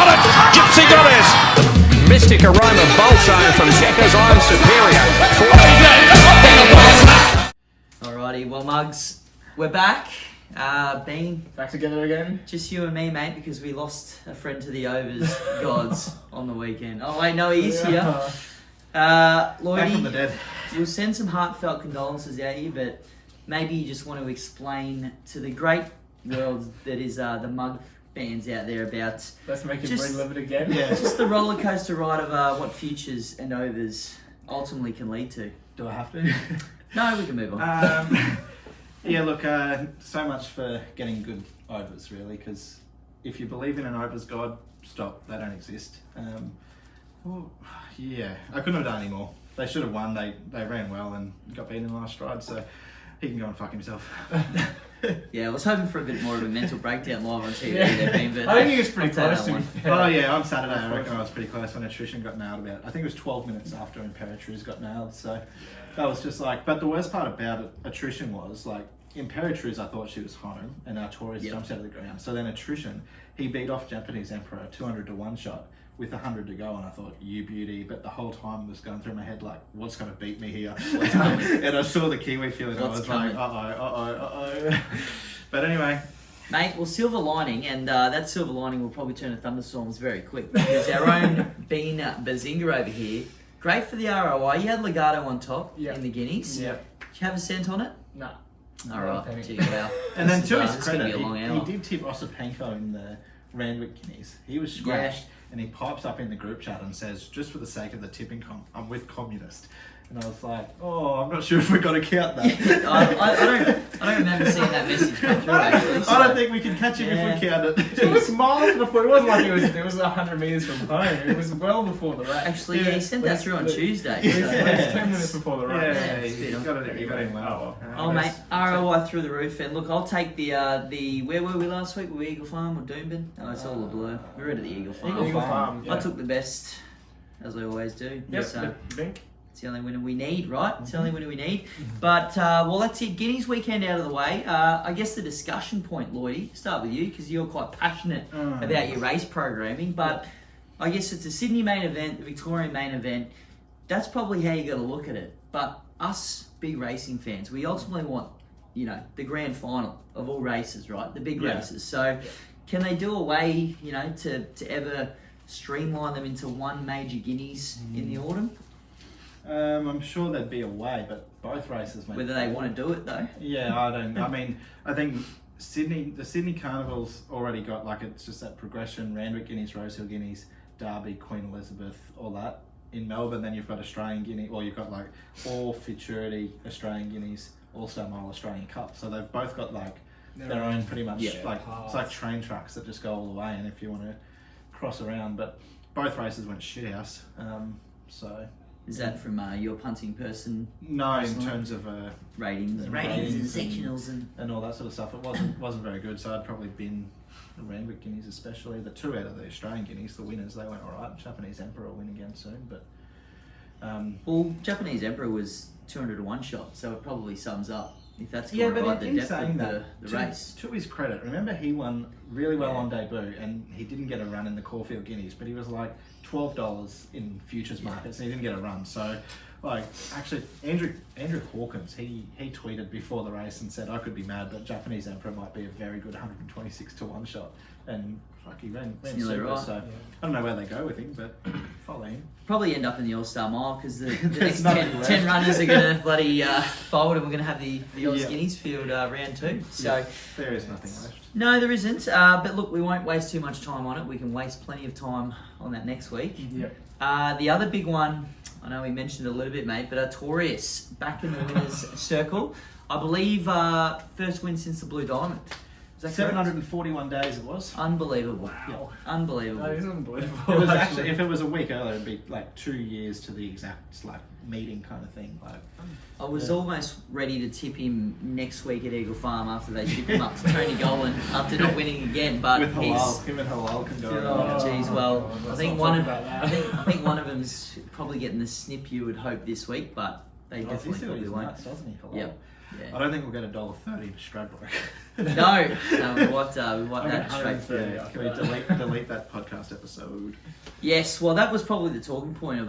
got it! Gypsy got it! Mystic aroma balsam from Checkers. I'm superior. Alrighty, well, Mugs, we're back. Bean, Back together again. just you and me, mate, because we lost a friend to the overs gods on the weekend. Oh wait, no, he's here. Back from the Lloydie, dead. we'll send some heartfelt condolences out here, but maybe you just want to explain to the great world that is the Mug fans out there about Let's make him Just- relive it again. Yeah. just the roller coaster ride of what futures and overs ultimately can lead to. Do I have to? No, we can move on. Yeah, look, so much for getting good overs, really, because if you believe in an overs god, stop, they don't exist. Well, yeah, I couldn't have done any more. They should have won, they ran well and got beaten in the last stride, so he can go and fuck himself. Yeah, I was hoping for a bit more of a mental breakdown live on TV Yeah. there, Bean, but I think he was pretty I'll take close to that me. one. Oh yeah, on Saturday I reckon I was pretty close when attrition got nailed about. I think it was 12 minutes after Imperatriz got nailed, so that was just like, but the worst part about it, attrition was like, Imperatriz I thought she was home and Artorias Yep. jumps out of the ground. So then attrition, he beat off Japanese Emperor 200 to 1 shot with 100 to go and I thought, you beauty, but the whole time was going through my head like, what's going to beat me here? And I saw the Kiwi feeling, I What's was coming? like, uh-oh. But anyway, Mate, well, silver lining, and that silver lining will probably turn to thunderstorms very quick because our own Bean Bazinga over here, great for the ROI. You had Legato on top Yeah. in the guineas. Yeah. Did you have a cent on it? Nah. All right, penny. check it out. and then This to is, his this is gonna credit, be a long he hour. did tip Osipenko in the Randwick Guineas. He was scratched and he pipes up in the group chat and says, just for the sake of the tipping I'm with communist. And I was like, oh, I'm not sure if we've got to count that. I don't remember seeing that message come through actually. So. I don't think we can catch him if we count It it. was miles before. It wasn't like it was 100 metres from home. It was well before the race. Actually, yeah, he sent that through on Tuesday. It was So. at least 10 minutes before the race. Yeah, it's you good. got it. You got him well. Oh mate, ROI through the roof, and look, I'll take the where were we last week? Were we Eagle Farm or Doomben? Oh, it's all a blur. We were at the Eagle Farm. Eagle Farm. I took the best, as I always do. Yep. So Bink. it's the only winner we need, right? It's the only winner we need. But well, that's it. Guineas weekend out of the way. I guess the discussion point, Lloydie, start with you because you're quite passionate about your race programming. But I guess it's a Sydney main event, the Victorian main event. That's probably how you got to look at it. But us big racing fans, we ultimately want, the grand final of all races, right? The big races. So can they do a way, to ever streamline them into one major Guineas in the autumn? I'm sure there'd be a way, but both races, mate. Whether they want to do it though. Yeah, I don't. I mean, I think the Sydney Carnival's already got it's just that progression: Randwick Guineas, Rosehill Guineas, Derby, Queen Elizabeth, all that. In Melbourne, then you've got Australian Guinea, or you've got all Futurity Australian Guineas, All-Star Mile Australian Cup. So they've both got their own pretty much it's like train tracks that just go all the way. And if you want to cross around, but both races went shithouse. So. Is that from your punting person No, in terms of ratings and sectionals and all that sort of stuff, it wasn't very good. So I'd probably been the Randwick Guineas, especially the two out of the Australian Guineas, the winners, they went all right. Japanese Emperor will win again soon, but well, Japanese Emperor was 200 to 1 shot, so it probably sums up if that's yeah, going to but provide the in depth saying of that, the race. To his credit, remember he won really well on debut, and he didn't get a run in the Caulfield Guineas, but he was $12 in futures markets, and he didn't get a run. So, actually, Andrew Hawkins, he tweeted before the race and said, I could be mad, but Japanese Emperor might be a very good 126 to 1 shot, and he ran super. Right. So I don't know where they go with him, but follow him. Probably end up in the All-Star Mile because the next nothing 10 left. runners are going to bloody fold, and we're going to have the Oz Yeah. Guineas field round 2. So There is nothing left. no, there isn't. But look, we won't waste too much time on it. We can waste plenty of time on that next week. Yep. The other big one, I know we mentioned it a little bit, mate, but Artorias back in the winners' circle. I believe first win since the Blue Diamond. Is that correct? 741 days it was. Unbelievable. Wow. Unbelievable. That is unbelievable. It was actually, if it was a week earlier, it'd be 2 years to the exact meeting kind of thing. I was almost ready to tip him next week at Eagle Farm after they ship him up to Tony Golan after not winning again, but with he's. Halal, him and Halal can go. Oh, geez, well, I let's think not one talk of about that. I think one of them's probably getting the snip you would hope this week, but They Oh, definitely he's doing probably his won't. nuts, doesn't he? Yep. I Yeah. don't think we'll get $1.30 to Stradbroke. No, we want I'm that gonna straight. $130. Yeah, can we delete that podcast episode? Yes, well, that was probably the talking point of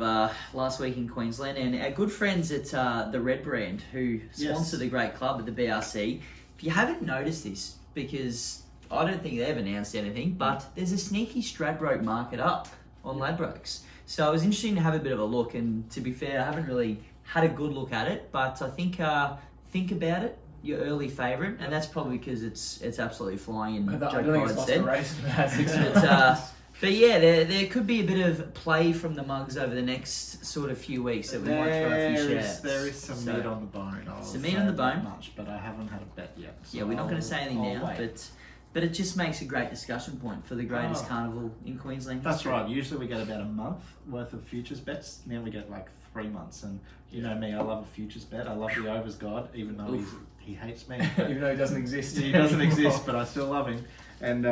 last week in Queensland, and our good friends at the Red Brand, who sponsor the great club at the BRC. If you haven't noticed this, because I don't think they've announced anything, but there's a sneaky Stradbroke market up on Ladbrokes. So it was interesting to have a bit of a look, and to be fair, I haven't really had a good look at it, but I think about it. Your early favourite, and that's probably because it's absolutely flying in I Joe don't think it's Pride's lost a stead. race in about 6 But, months. but yeah, there could be a bit of play from the Mugs over the next sort of few weeks that we might throw a few shouts. There is some So- meat on the bone. I'll Some meat say on the that bone. much, but I haven't had a bet yet. So Yeah, we're not going to say anything I'll now, wait. but it just makes a great discussion point for the greatest Oh. carnival in Queensland That's history. right. Usually we get about a month worth of futures bets. Now we get like 3 months. And you know me, I love a futures bet. I love the overs god, even though Oof. he hates me. But Even though he doesn't exist. he doesn't anymore. exist, but I still love him. And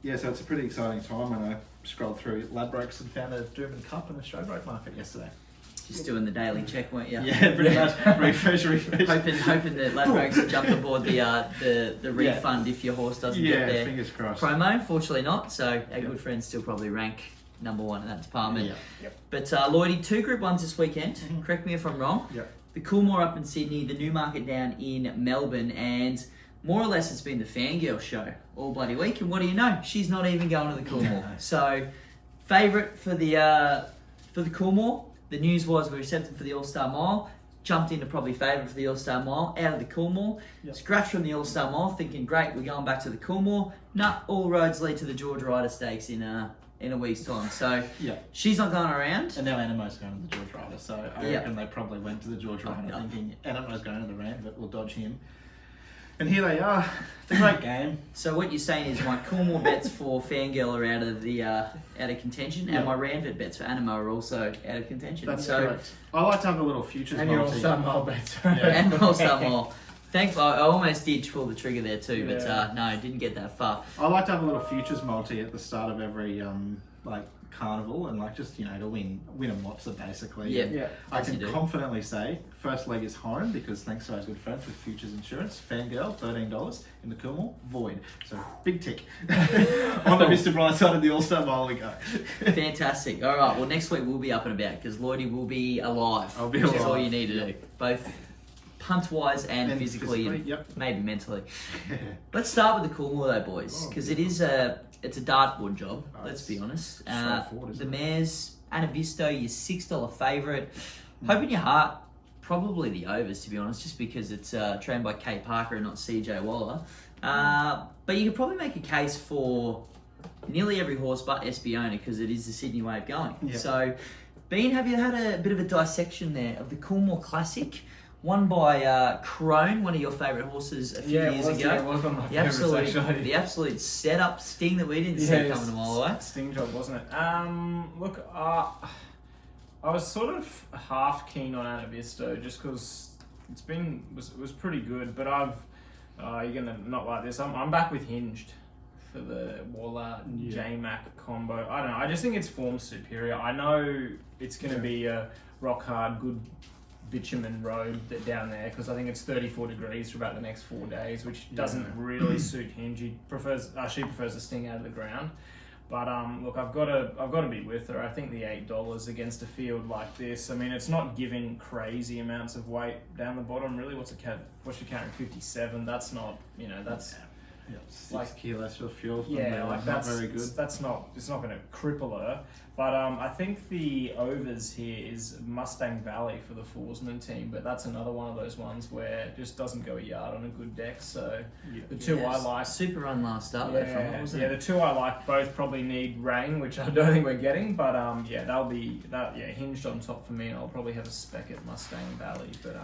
yeah, so it's a pretty exciting time when I scrolled through Ladbrokes and found a Doom and Cup and a Stradbroke market yesterday. Just doing the daily check, weren't you? Yeah, pretty much. refresh. Hoping that Ladbrokes will jump aboard the refund if your horse doesn't Yeah, get there. fingers crossed. Promo, unfortunately not. So our good friends still probably rank number one in that department. Yeah. Yep. But Lloydie, 2 Group 1s this weekend. Mhm. Correct me if I'm wrong. Yep. The Coolmore up in Sydney, the Newmarket down in Melbourne, and more or less it's been the fangirl show all bloody week. And what do you know? She's not even going to the Coolmore. No. So, favourite for the Coolmore. The news was we were accepted for the All-Star Mile. Jumped into probably favourite for the All-Star Mile, out of the Coolmore. Yep. Scratched from the All-Star Mile, thinking, great, we're going back to the Coolmore. Nah, all roads lead to the George Ryder Stakes in a week's time. So Yeah. she's not going around. And now Anamo's going to the George Ryder, so I Yeah. reckon they probably went to the George Ryder yeah. thinking Anamo's going to the Rand, but we'll dodge him. And here they are. It's a great game. So what you're saying is my Coolmore bets for Fangirl are out of contention, Yeah. and my Randvid bets for Animo are also out of contention. That's so correct. I like to have a little futures And your multi. All-Star Mile bets. Yeah. and also more. Thankfully, I almost did pull the trigger there too, but Yeah. no, didn't get that far. I like to have a little futures multi at the start of every like carnival, and like just to win a mopsa basically. Yeah. And Yeah. I As you can do. confidently say first leg is home because thanks to our good friends with Futures Insurance, Fangirl $13 in the Coolmore, void. So big tick on the Mr. Bright side of the All-Star Mile we go. Fantastic. All right. Well, next week we'll be up and about because Lloydie will be alive. I'll be which is alive. all you need to do, both punt-wise and physically, and yep. maybe mentally. Let's start with the Coolmore though, boys, Oh, because yeah. it's a dartboard job. Oh, Let's it's be honest. straightforward, The isn't it? mares, Anavisto, your $6 favourite. Hope in your heart, probably the overs to be honest, just because it's trained by Kate Parker and not CJ Waller. But you could probably make a case for nearly every horse but Espiona because it is the Sydney way of going. Yeah. So, Bean, have you had a bit of a dissection there of the Coolmore Classic? Won by Crone, one of your favourite horses a few years ago. It was one of my The favourites, actually. the absolute setup sting that we didn't see Yeah, coming a mile away. Sting job, wasn't it? Look, I was sort of half keen on Anavisto just because it was pretty good, but you're gonna not like this. I'm back with Hinged for the Waller J-Mac combo. I don't know. I just think its form's superior. I know it's gonna be a rock hard, good bitumen road down there because I think it's 34 degrees for about the next 4 days, which doesn't really suit Hinge. She prefers the sting out of the ground. But look, I've got to be with her. I think the $8 against a field like this. I mean, it's not giving crazy amounts of weight down the bottom. Really, what's she carrying? 57. That's not. That's. Yeah, 6 Like- kilos for fuel. Yeah, like not that's very good. That's not. It's not going to cripple her. But I think the overs here is Mustang Valley for the Forsman team. But that's another one of those ones where it just doesn't go a yard on a good deck. So the two I like. Super run last start there from it, wasn't Yeah, it? the two I like both probably need rain, which I don't think we're getting. But Hinged on top for me, and I'll probably have a spec at Mustang Valley. But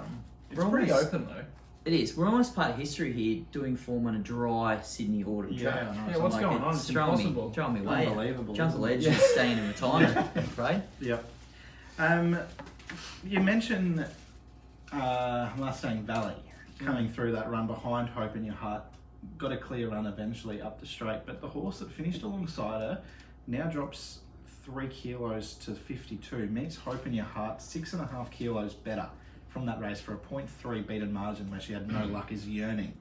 it's We're pretty almost- open though. It is. We're almost part of history here, doing form on a dry Sydney order Yeah, track. I know. Yeah, So what's like, going on? It's throwing impossible. throwing me way. Unbelievable, Jump the isn't it? ledge and staying in retirement, I'm afraid. Yep. You mentioned Mustang Valley coming through that run behind Hope in Your Heart. Got a clear run eventually up the straight, but the horse that finished alongside her now drops 3 kilos to 52. Meets Hope in Your Heart 6.5 kilos better from that race for a 0.3 beaten margin where she had no luck is Yearning.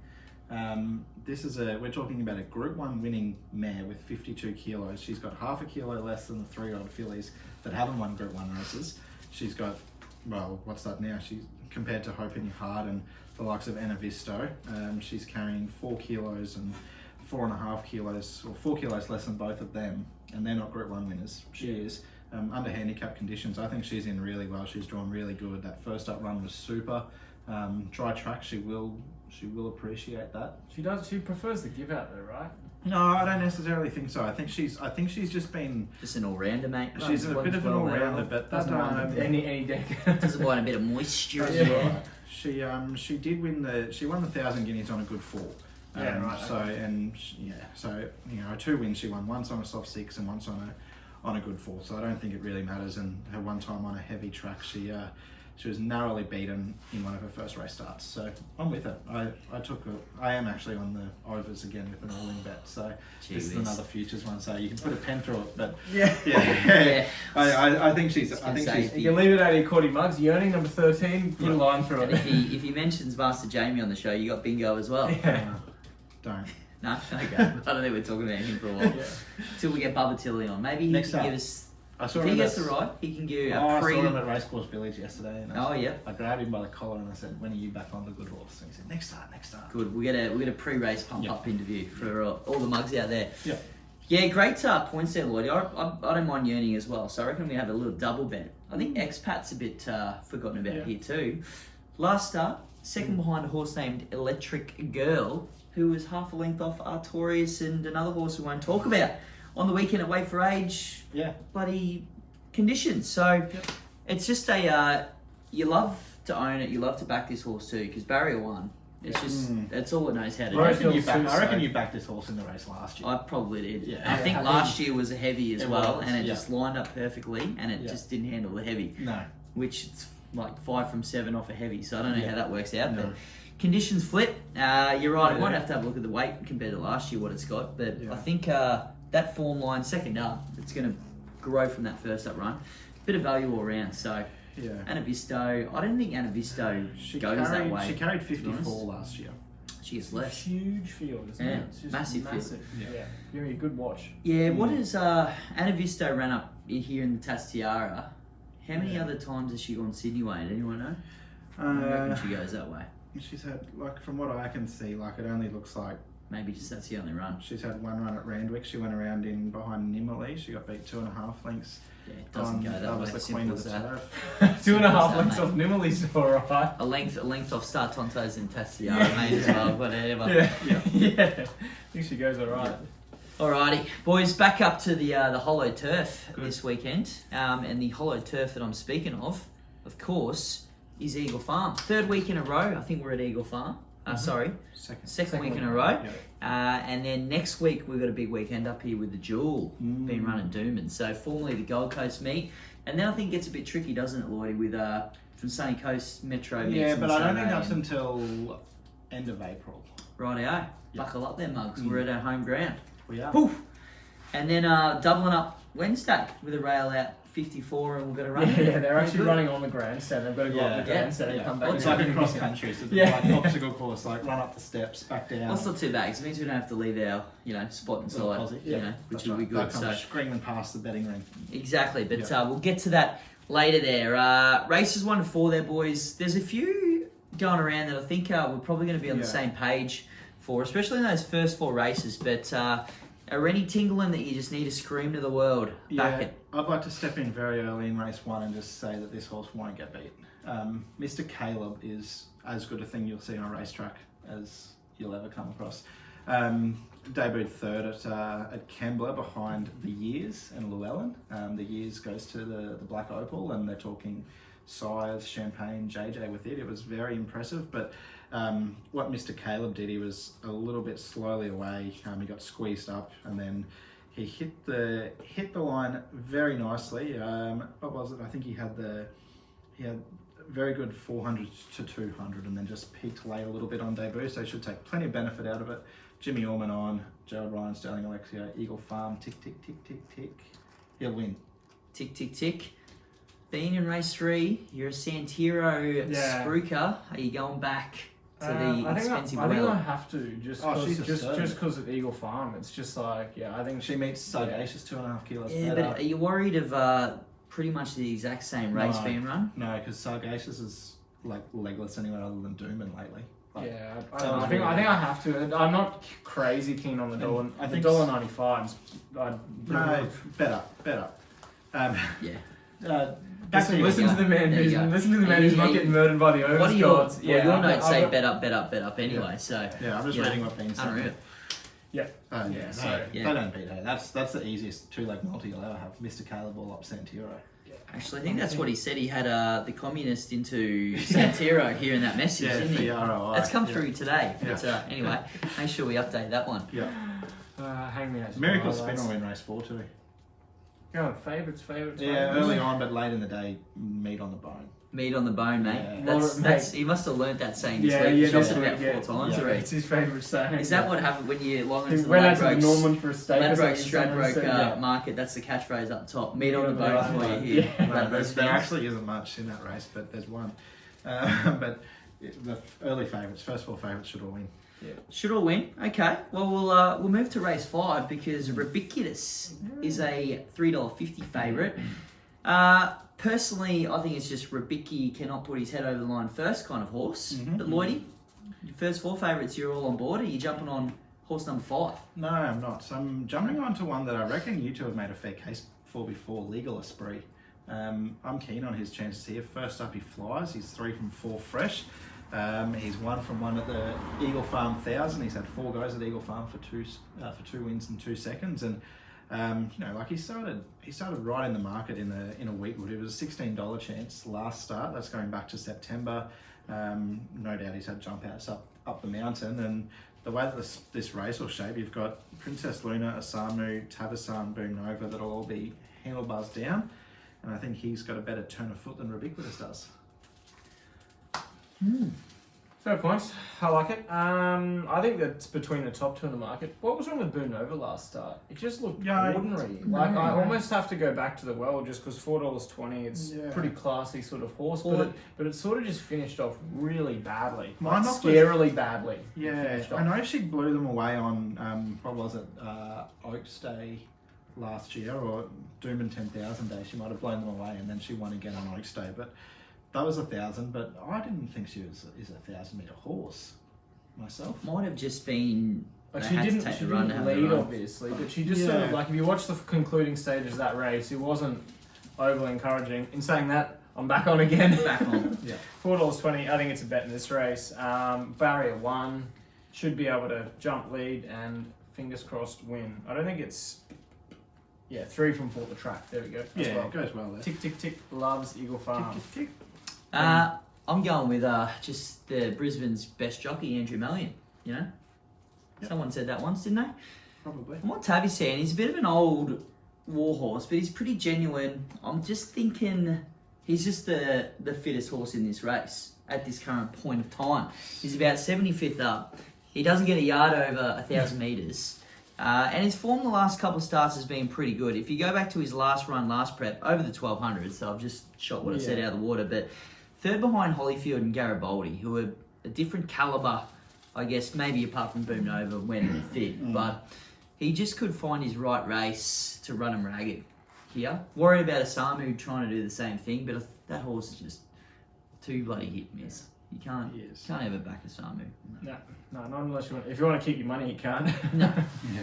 We're talking about a Group 1 winning mare with 52 kilos. She's got half a kilo less than the 3-year-old fillies that haven't won Group 1 races. She's got, well, what's that now? She's compared to Hope in Your Heart and the likes of Anna Visto. She's carrying 4 kilos and 4.5 kilos, or 4 kilos less than both of them, and they're not Group 1 winners. She is. Under handicap conditions, I think she's in really well. She's drawn really good. That first up run was super. Dry track, she will appreciate that. She does. She prefers the give out though, right? No, I don't necessarily think so. I think she's just been. Just an all-rounder, mate. She's a bit of an all-rounder, but that doesn't mind any deck. Doesn't mind a bit of moisture. That's right. She did win she won the 1,000 guineas on a good fall. Yeah, right. So her 2 wins she won, once on a soft 6 and once on a good fall. So I don't think it really matters. And her one time on a heavy track, she was narrowly beaten in one of her first race starts. So I'm with her. I am actually on the overs again with an all-in bet. So this is another futures one. So you can put a pen through it. But yeah. I think she's. You can leave it out of your Cordy Mugs. Yearning number 13. Put a line through And it. if he mentions Master Jamie on the show, you got bingo as well. Yeah. Don't. No, okay. I don't think we're talking about him for a while. Till we get Bubba Tilly on. Maybe he Next can up. give us. I saw If him he at- gets the right, he can give I a pre. saw him at Racecourse Village yesterday. And Yeah. I grabbed him by the collar and I said, "When are you back on the good horse?" And he said, "Next start." Good. We get a pre-race pump up interview for all the mugs out there. Yeah. Yeah, great points there, Lloyd. I don't mind Yearning as well, so I reckon we have a little double bet. I think Expat's a bit forgotten about here too. Last start, second behind a horse named Electric Girl, who was half a length off Artorias and another horse we won't talk about. On the weekend at Wait for Age, bloody conditions. So it's just you love to own it, you love to back this horse too, because Barrier 1, it's just, that's all it knows how to do. I reckon you backed this horse in the race last year. I probably did. Yeah. I think last year was a heavy as well, was, and it just lined up perfectly, and it just didn't handle the heavy. No. Which it's like 5 from 7 off a heavy, so I don't know how that works out. No. But conditions flip. You're right. I might have to have a look at the weight compared to last year, what it's got. But I think that form line second up, it's going to grow from that first up run. Bit of value all around. So Anna Visto, I don't think Anna Visto goes that way. She carried 54 last year. She gets less. Huge field, isn't it? It's just massive field. Yeah. Give me a good watch. Yeah, what is Anna Visto ran up here in the Tastiara? How many other times has she gone Sydney way? Anyone know? I reckon she goes that way. She's had, like, from what I can see, like, it only looks like Maybe just that's the only run. she's had one run at Randwick. She went around in behind Nimmerley. She got beat 2.5 lengths. Yeah, it doesn't go that That way. was the Simple queen of as the that. turf. 2.5 lengths off Nimmerley's alright. A length off Star Tontos and Tastiara, mate, as well. Whatever. Yeah. I think she goes alright. Alrighty, boys, back up to the hollow turf this weekend. And the hollow turf that I'm speaking of course, is Eagle Farm. 3rd week in a row, I think we're at Eagle Farm. Sorry, second week in a row. And then next week we've got a big weekend up here with the Jewel being run at Dooman. So formerly the Gold Coast meet. And then I think it gets a bit tricky, doesn't it, Lloydie, with from Sunny Coast Metro meets. Yeah, but I don't think Saturday that's until end of April. Rightio. Buckle up there, mugs. We're at our home ground. We are. Poof. And then doubling up Wednesday with a rail out 54 and we've got to run. Yeah, they're actually running on the grandstand. They've got to go up the grandstand and come back. It's like a cross country, so it's like obstacle course, like run up the steps, back down. That's not too bad. 'Cause it means we don't have to leave our, spot inside, which will be good. So screaming past the betting ring. Exactly, but we'll get to that later there. Races 1 to 4 there, boys. There's a few going around that I think we're probably going to be on the same page for, especially in those first 4 races. But are any tingling that you just need to scream to the world? Back it. I'd like to step in very early in race 1 and just say that this horse won't get beat. Mr. Caleb is as good a thing you'll see on a racetrack as you'll ever come across. Debuted 3rd at Kembla behind the Years and Llewellyn. The Years goes to the Black Opal and they're talking Sires, Champagne, JJ with it. It was very impressive, but what Mr. Caleb did, he was a little bit slowly away. He got squeezed up and then he hit the line very nicely. What was it? I think he had very good 400 to 200 and then just peaked late a little bit on debut, so he should take plenty of benefit out of it. Jimmy Orman on, Gerald Ryan, Sterling Alexia, Eagle Farm, tick, tick, tick, tick, tick. He'll win. Tick, tick, tick. Being in race 3, you're a Santiro spruiker. Are you going back to the expensive I think well? I have to just because of Eagle Farm. It's just like I think She meets Sagacious 2.5 kilos Yeah, better. but are you worried of pretty much the exact same race being run? No, because Sagacious is like legless anywhere other than Dooman lately. Like, yeah, I don't know. I think I have to. I'm not crazy keen on the dollar. I The think $1.95. No, better. Yeah. Back to listen to the man There who's you go. not getting murdered by the What are your, overscores. your notes say bet up anyway, so... Yeah, I'm just reading what Bean's saying. Unreal. They don't beat her. That's the easiest 2-leg multi you'll ever have. Mr. Caleb all up Santiro. Actually, I think that's what he said. He had the communist into Santiro here in that message, Yeah, didn't he? the ROI. That's come through today. Yeah. But anyway, make sure we update that one. Yeah. Hang me out. Miracle Spinner will win race 4 too. Go on, favourites. Yeah, early on, but late in the day, meat on the bone. Meat on the bone, mate. Yeah. That's he must have learnt that saying this Yeah, week. yeah, He's this shot it week, about 4 times yeah, already. it's his favourite saying. Is that what happened when you log into He the went out to the Ladbrokes Norman for a steak or something, Stradbroke market? That's the catchphrase up top. Meat on the bone for you here. Yeah. No, there actually isn't much in that race, but there's one. But the early favourites, first 4 favourites should all win. Yeah. Should all win. Okay. Well, we'll move to race 5 because Ridiculous is a $3.50 favourite. Personally, I think it's just Rabicki cannot put his head over the line first kind of horse. Mm-hmm. But Lloydie, your first 4 favourites, you're all on board. Are you jumping on horse number 5? No, I'm not. So I'm jumping on to one that I reckon you two have made a fair case for before, Legal Esprit. I'm keen on his chances here. First up, he flies. He's 3 from 4 fresh. He's 1 from 1 at the Eagle Farm 1000. He's had 4 goes at Eagle Farm for 2 wins and 2 seconds. And like he started right in the market in a Wheatwood. It was a $16 chance last start. That's going back to September. No doubt he's had jump outs up the mountain. And the way that this race will shape, you've got Princess Luna, Asamu, Tavasan, Boom Nova that'll all be handlebars down. And I think he's got a better turn of foot than Ridiculous does. Fair points. I like it. I think that's between the top 2 in the market. What was wrong with Boone Nova last start? It just looked ordinary. I almost have to go back to the well just because $4.20. It's pretty classy sort of horse, but it sort of just finished off really badly, scarily badly. Yeah, I know she blew them away on what was it, Oaks Day last year or Doomben 10,000 Day. She might have blown them away, and then she won again on Oaks Day, but. That was 1,000, but I didn't think she is a 1,000-metre horse myself. Might have just been. She didn't lead, obviously, but she just sort of like if you watch the concluding stages of that race, it wasn't overly encouraging. In saying that, I'm back on again. Back on. Yeah. $4.20. I think it's a bet in this race. Barrier 1 should be able to jump lead and fingers crossed win. I don't think it's. Yeah, 3 from 4 the track. There we go. It goes well there. Tick tick tick. Loves Eagle Farm. Tick, tick, tick. I'm going with just the Brisbane's best jockey, Andrew Mallion. You know, someone said that once, didn't they? Probably. From what Tavi's saying, he's a bit of an old war horse, but he's pretty genuine. I'm just thinking he's just the fittest horse in this race at this current point of time. He's about 75th up. He doesn't get a yard over 1,000 metres. And his form the last couple of starts has been pretty good. If you go back to his last run, last prep, over the 1,200, so I've just shot what I said out of the water, but 3rd behind Holyfield and Garibaldi, who are a different calibre, I guess, maybe apart from Boom Nova when fit, but he just could find his right race to run him ragged here. Worried about Asamu trying to do the same thing, but that horse is just too bloody hit and miss. You can't ever back Asamu. No, not unless you want. If you want to keep your money, you can't. No. Yeah.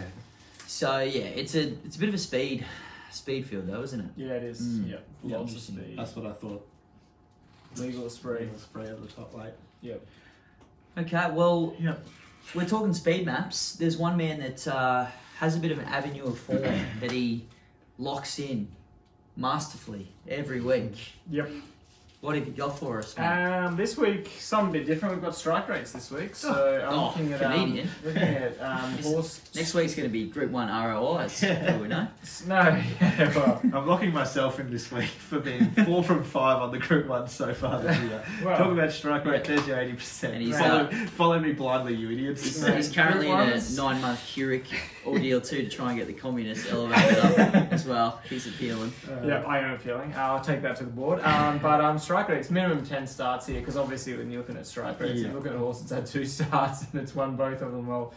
So yeah, it's a bit of a speed field though, isn't it? Yeah, it is. Yep. Lots of speed. That's what I thought. Legal Esprit. Spray at the top late. Yep. Okay, well, we're talking speed maps. There's one man that has a bit of an avenue of form that he locks in masterfully every week. Yep. What have you got for us, mate? This week, something a bit different. We've got strike rates this week, so I'm looking at Canadian. horse. Next week's going to be Group 1 ROIs. Do we know? Well, I'm locking myself in this week for being 4 from 5 on the Group 1 so far this year. Well, Talk about strike rate, there's your 80%. And he's, follow me blindly, you idiots. He's currently in a 9-month Keurig ordeal too to try and get the communist elevated up as well. Keeps it appealing. Yeah, I am feeling. I'll take that to the board. But strike rates, minimum 10 starts here, because obviously when you're looking at strike rates, you look at a horse that's had 2 starts and it's won both of them, well,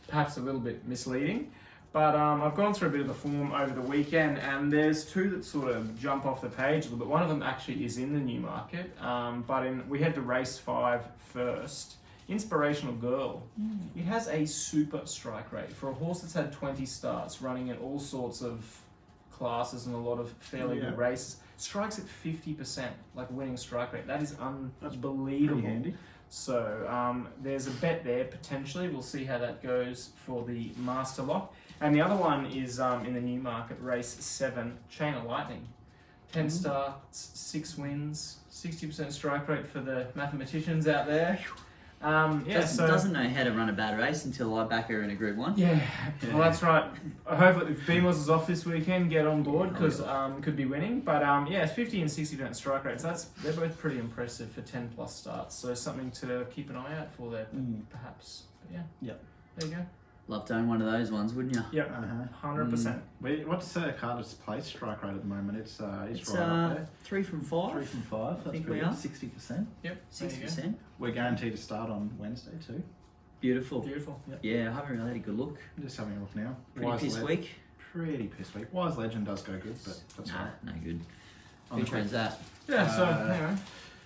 perhaps a little bit misleading. But I've gone through a bit of the form over the weekend, and there's 2 that sort of jump off the page a little bit. One of them actually is in the Newmarket, but we had to race 5 first. Inspirational Girl. It has a super strike rate for a horse that's had 20 starts, running in all sorts of classes and a lot of fairly good races. Strikes at 50%, like winning strike rate. That is unbelievable. Pretty handy. So there's a bet there potentially. We'll see how that goes for the Master Lock. And the other one is in the Newmarket, race 7, Chain of Lightning. 10 starts, 6 wins, 60% strike rate for the mathematicians out there. Doesn't know how to run a bad race until I back her in a Group 1. Yeah, well that's right. Hopefully if BMOS is off this weekend, get on board, because could be winning. But it's 50 and 60% strike rates. They're both pretty impressive for 10 plus starts. So something to keep an eye out for there, perhaps. But there you go. Love to own one of those ones, wouldn't you? Yep, 100%. What's Carter's place strike rate at the moment? It's right up there. 3 from 5. 3 from 5. That's think pretty we are. 60%. Yep, 60%. We're guaranteed to start on Wednesday too. Beautiful. Beautiful. Yep. Yeah, I haven't really had a good look. I'm just having a look now. Pretty piss week. Pretty piss week. Wise Legend does go good, but that's all right. No good. On Who the trains that? Yeah, so anyway.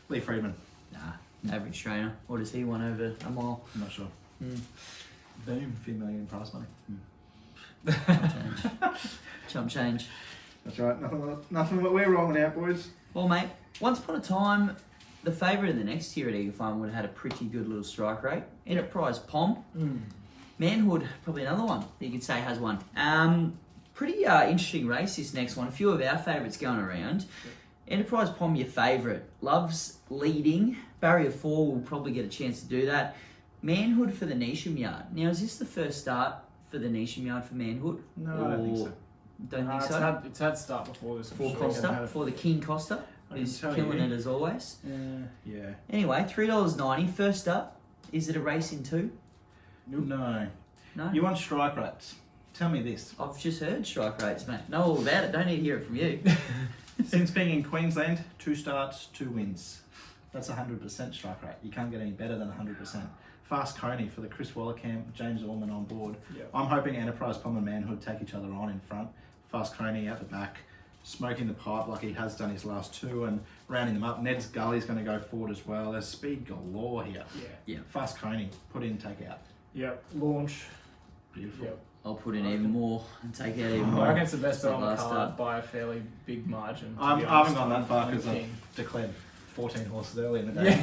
Lee Friedman. Nah, average trainer. What does he want over a mile? I'm not sure. Boom, $1 million in prize money. Chump change. That's right. Nothing that we're rolling out, boys. Well, mate, once upon a time, the favourite in the next tier at Eagle Farm would have had a pretty good little strike rate. Enterprise Pom. Manhood, probably another one that you could say has one. Pretty interesting race, this next one. A few of our favourites going around. Enterprise Pom, your favourite. Loves leading. Barrier 4 will probably get a chance to do that. Manhood for the Neesham Yard. Now, is this the first start for the Neesham Yard for Manhood? No, I don't think so. Don't think so? It's had start before this. For Costa, for the King Costa, who's killing it as always. Yeah. Anyway, $3.90. First up, is it a race in 2? No. No? You want strike rates? Tell me this. I've just heard strike rates, mate. Know all about it. Don't need to hear it from you. Since being in Queensland, 2 starts, 2 wins. That's 100% strike rate. You can't get any better than 100%. Fast Coney for the Chris Waller camp, James Allman on board. Yep. I'm hoping Enterprise Pom and Manhood take each other on in front. Fast Coney out the back, smoking the pipe like he has done his last 2 and rounding them up. Ned's Gully's going to go forward as well. There's speed galore here. Yeah. Fast Coney, put in, take out. Yep, launch. Beautiful. Yep. I'll put in even more and take out even more. I reckon it's the best bet on the Last card start. by a fairly big margin. I haven't gone that far because I've declared 14 horses early in the day.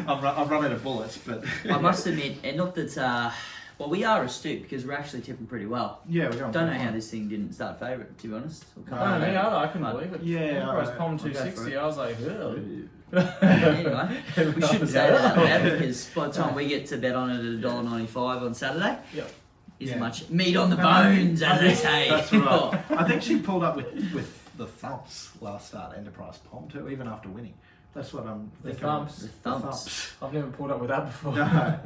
I've run out of bullets, but I must admit, and not that, well, we are astute because we're actually tipping pretty well. yeah, we're going. Don't know how this thing didn't start favourite, to be honest. No, me either. I couldn't believe it. Yeah, Enterprise Pom I'll go for 260. it. I was like, ugh. Anyway, we shouldn't say that out loud because by the time we get to bet on it at $1.95 on Saturday, Yep. isn't much meat on the bones, as they say. That's right. I think she pulled up with the thumps last start, Enterprise Pom too, even after winning. That's what I'm The thinking. thumps. The thumps. I've never pulled up with that before. No.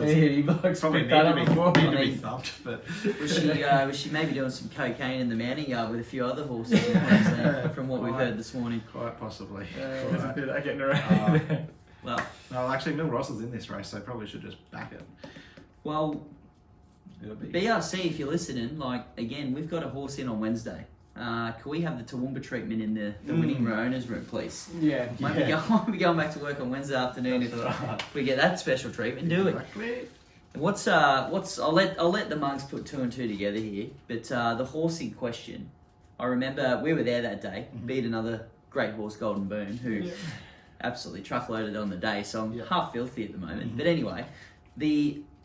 Yeah, you blokes Probably picked need that to up be, before. need to be thumped, but Was she maybe doing some cocaine in the Manning Yard with a few other horses in Queensland, from what we've heard this morning? quite possibly. There's a bit of that getting around. Well, No, actually, Mil Ross is in this race, so probably should just back it. well, It'll be. BRC, if you're listening, like, again, we've got a horse in on Wednesday. Can we have the Toowoomba treatment in the winning owners room, please? Yeah. Might be going back to work on Wednesday afternoon if we get that special treatment. Do it. Exactly. What's I'll let the monks put 2 and 2 together here. But the horse in question, I remember we were there that day. Beat another great horse, Golden Boom, who absolutely truckloaded on the day. So I'm half filthy at the moment. But anyway,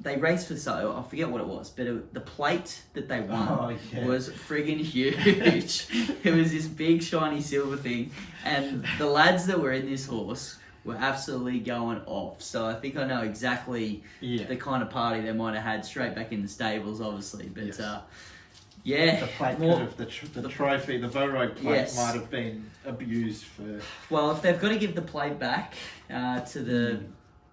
they raced for I forget what it was, but the plate that they won was friggin' huge. It was this big shiny silver thing, and the lads that were in this horse were absolutely going off. So I think I know exactly the kind of party they might have had straight back in the stables, obviously. But The plate could have, the trophy, the Vorogue plate might have been abused for. Well, if they've got to give the plate back to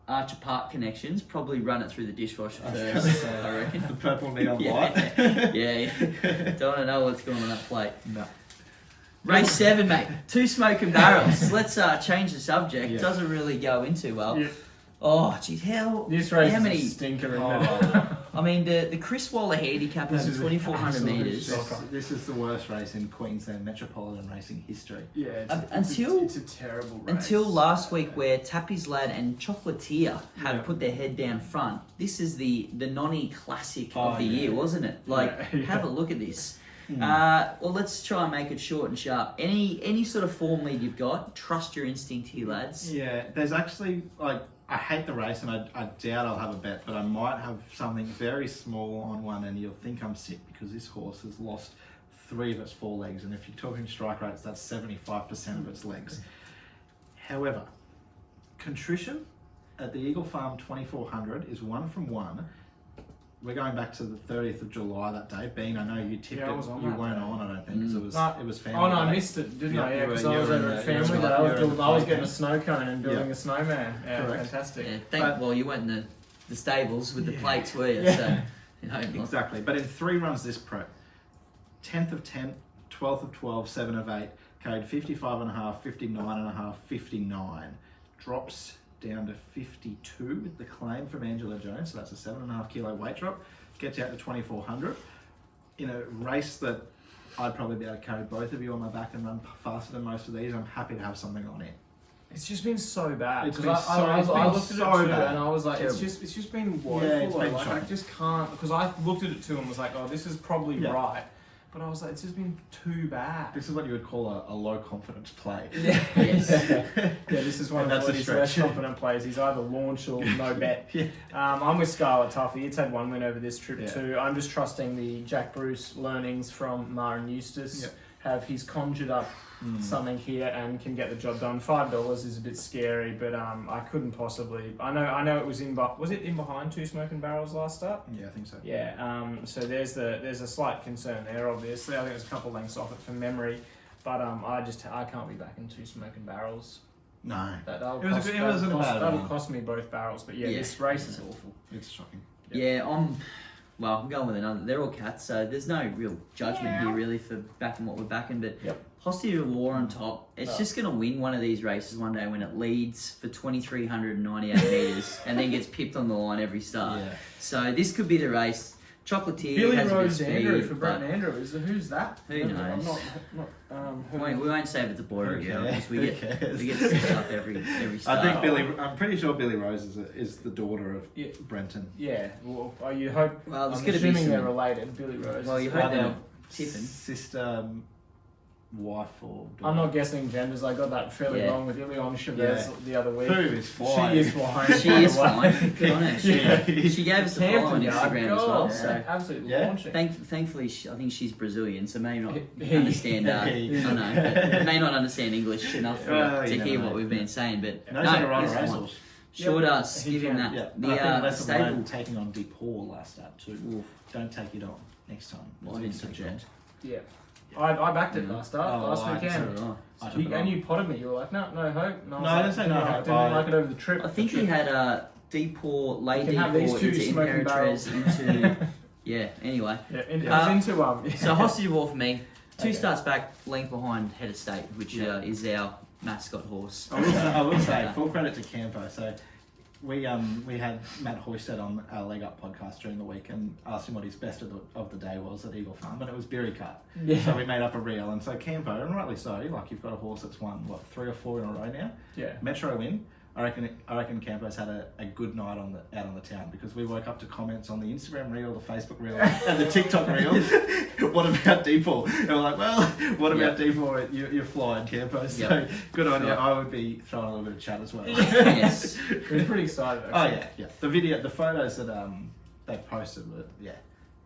Archer Park connections, probably run it through the dishwasher first, I reckon. The purple neon light. Yeah. Don't want to know what's going on that plate. No. Race 7, mate. 2 smoking barrels. Let's change the subject. Yeah. Doesn't really go into well. Yeah. Oh, geez, This race how is many? a stinker, isn't Oh. it? I mean, the Chris Waller handicap over 2,400 metres. This is the worst race in Queensland metropolitan racing history. Yeah, it's a terrible race. Until last week, where Tappy's Lad and Chocolatier have Yeah. put their head down front. This is the Nonny Classic Oh, of the yeah. year, wasn't it? Like, Yeah. have a look at this. Well, let's try and make it short and sharp. Any sort of form lead you've got, trust your instinct here, lads. Yeah, there's actually, like, I hate the race and I doubt I'll have a bet, but I might have something very small on one and you'll think I'm sick because this horse has lost 3 of its 4 legs, and if you're talking strike rates, that's 75% of its legs. However, Contrition at the Eagle Farm 2400 is 1 from 1. We're going back to the 30th of July that day. Bean, I know you tipped Yeah, I was on it. You that weren't day. on, I don't think, because it was family. Oh no, I day. missed it, didn't Yeah, I? Yeah, you were- because you I was were over in at the- family you were day. in the I was play getting a game. snow cone and building Yeah. a snowman. Yeah, Correct. fantastic. Yeah, But- you weren't in the stables with the plates, were you? Yeah. So, you know, Exactly. But in 3 runs this prep, 10th of 10, 12th of 12, 7 of 8, carried 55.5, 59.5, 59. Drops down to 52 with the claim from Angela Jones, so that's a 7.5 kilo weight drop. Gets out to 2400. In a race that I'd probably be able to carry both of you on my back and run faster than most of these, I'm happy to have something on it. It's just been so bad. It's 'Cause been I so- looked it's at been it so too, bad. and I was like, Terrible. it's just been woeful. Yeah, it's been like, I shocking. just can't, because I looked at it too and was like, oh, this is probably Yeah. right, but I was like, it's just been too bad. This is what you would call a low confidence play. Yes. Yeah, this is one And of that's a Lloyd's less stretch. confident plays. He's either launch or no bet. Yeah. I'm with Scarlett Tuffy. It's had 1 win over this trip Yeah. too. I'm just trusting the Jack Bruce learnings from Mar and Eustace. Yeah. He's conjured up something here and can get the job done. $5 is a bit scary, but I couldn't possibly. I know it was in. Was it in behind 2 smoking barrels last start? Yeah, I think so. Yeah. So there's a slight concern there. Obviously, I think it's a couple lengths off it from memory, but I can't be back in 2 smoking barrels. No. That'll It wasn't a bad that'll one. cost me both barrels. But yeah, Yeah. this race is awful. It's shocking. Yeah, I'm going with another. They're all cats, so there's no real judgment here really for backing what we're backing. But Yep. Hostage of War on top, it's just going to win one of these races one day when it leads for 2,398 metres and then gets pipped on the line every start. Yeah. So this could be the race. Chocolatier Billy has Rose a bit of Andrew speed, for Brett but and Andrew. Who's that? Who I'm knows? not we won't say if it's a boy or a Who girl cares? because we Who get cares? stitched up every start. I think I'm pretty sure Billy Rose is the daughter of Yeah. Brenton. Yeah. Well, you hope. Well, there's I'm gonna be assuming some- they're related. Billy Rose. Well, you is- hope Either they're not tipping. Sister, wife, or daughter. I'm not guessing genders. I got that fairly Yeah. wrong with Ilion Chavez Yeah. the other week. Who is flying? She is flying. She is fine. Good on her. Yeah. She gave us a follow on Instagram as well. So absolutely Yeah. launching. thankfully, I think she's Brazilian, so may not He- understand. he- I know, but may not understand English enough Well, to you hear never what know. we've been saying. But Knows how to run a he's fine. racehorse. Sure Yep. does. He Give him can. that. Yeah, The I think lesson stable. learned taking on Deep Paul last start too. Oof. Don't take it on next time. Well, I didn't take it on. Yeah. I backed it Yeah. last start, Oh, last I weekend. So, I took it And on. you potted me. You were like, no hope. No, I didn't say no hope. Didn't like it over the trip. I think he had Depor, lay You can have these Depor two into smoking barrels. Imperatriz into. Yeah. Anyway, Yeah, it Uh, was into so Hostage of War for me. 2 Okay. starts back, length behind Head of State, which Yeah. Is our mascot horse. I will say, full credit to Campo. So we had Matt Hoysted on our Leg Up podcast during the week and asked him what his best of the day was at Eagle Farm, and it was Berry Cut. Yeah. So we made up a reel, and so Campo, and rightly so, like you've got a horse that's won 3 or 4 in a row now. Yeah. Metro win. I reckon Campo's had a good night out on the town because we woke up to comments on the Instagram reel, the Facebook reel, and the TikTok reel. What about Deepor? And we're like, well, what about Deepor? You're flying, Campo. So Yep. good on you. Yep. I would be throwing a little bit of chat as well. Yes. He was pretty excited. Oh Actually. yeah. The photos that they posted were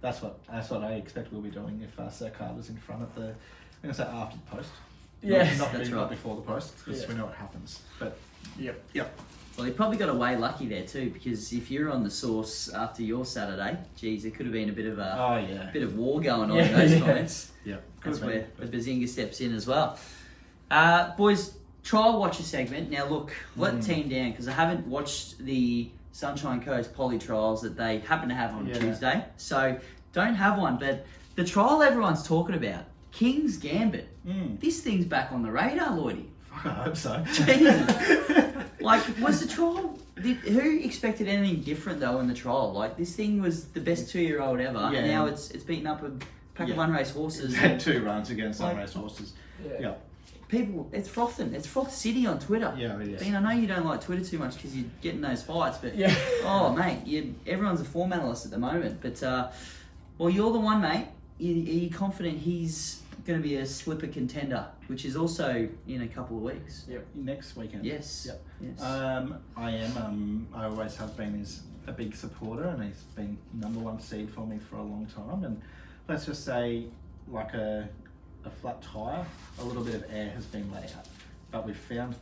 That's what I expect we'll be doing if Sir Carter's in front of the. I'm gonna say after the post. Yes, not that's not right. before the post because Yeah. we know what happens. But Yep. Well, he probably got away lucky there too, because if you're on the source after your Saturday, geez, there could have been a bit of war going on in those comments. Yeah. That's Could have where been. the Bazinga steps in as well. Boys, trial watcher segment. Now look, let the team down because I haven't watched the Sunshine Coast poly trials that they happen to have on Tuesday. So don't have one. But the trial everyone's talking about, King's Gambit. This thing's back on the radar, Lloydie. I hope so. Like, was the trial... who expected anything different, though, in the trial? Like, this thing was the best 2-year-old ever, and now it's beaten up a pack of unraced horses. It's had 2 runs against unraced horses. Yeah. People, it's frothing. It's Froth City on Twitter. Yeah, it is. Dean, I know you don't like Twitter too much because you're getting those fights, but... Yeah. Oh, mate, everyone's a form analyst at the moment. But, well, you're the one, mate. Are you confident he's going to be a slipper contender, which is also in a couple of weeks? Yep. Next weekend. Yes. Yep. Yes. I am. I always have been a big supporter, and he's been #1 seed for me for a long time. And let's just say, like a flat tire, a little bit of air has been let out, but we've found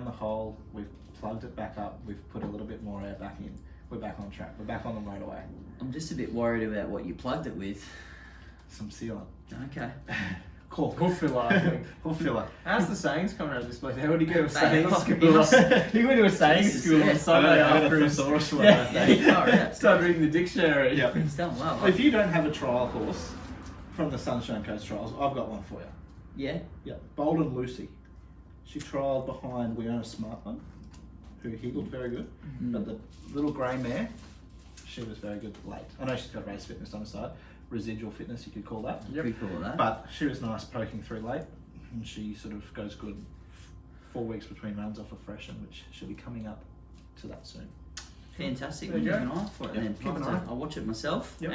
the hole. We've plugged it back up. We've put a little bit more air back in. We're back on track. We're back on the motorway. I'm just a bit worried about what you plugged it with. Some sealant. Okay. Cool. Hoof filler, I think. Hoof filler. How's the sayings coming out of this place? How would he go to a Mate, sayings he school? must- He went to a sayings school on Sunday after his... Started reading the dictionary. Yeah. He's done well. If you don't have a trial horse from the Sunshine Coast Trials, I've got one for you. Yeah? Yeah. Bold and Lucy. She trialled behind We Own a Smart One, who higgled very good. But the little grey mare, she was very good late. I know she's got race fitness on the side. Residual fitness, you could call that. Pretty cool with that. But she was nice poking through late. And she sort of goes good 4 weeks between runs off a freshen, which she'll be coming up to that soon. Fantastic. There you Keep go. an eye for it. Yeah, Then keep an eye. I'll watch it myself. Yep.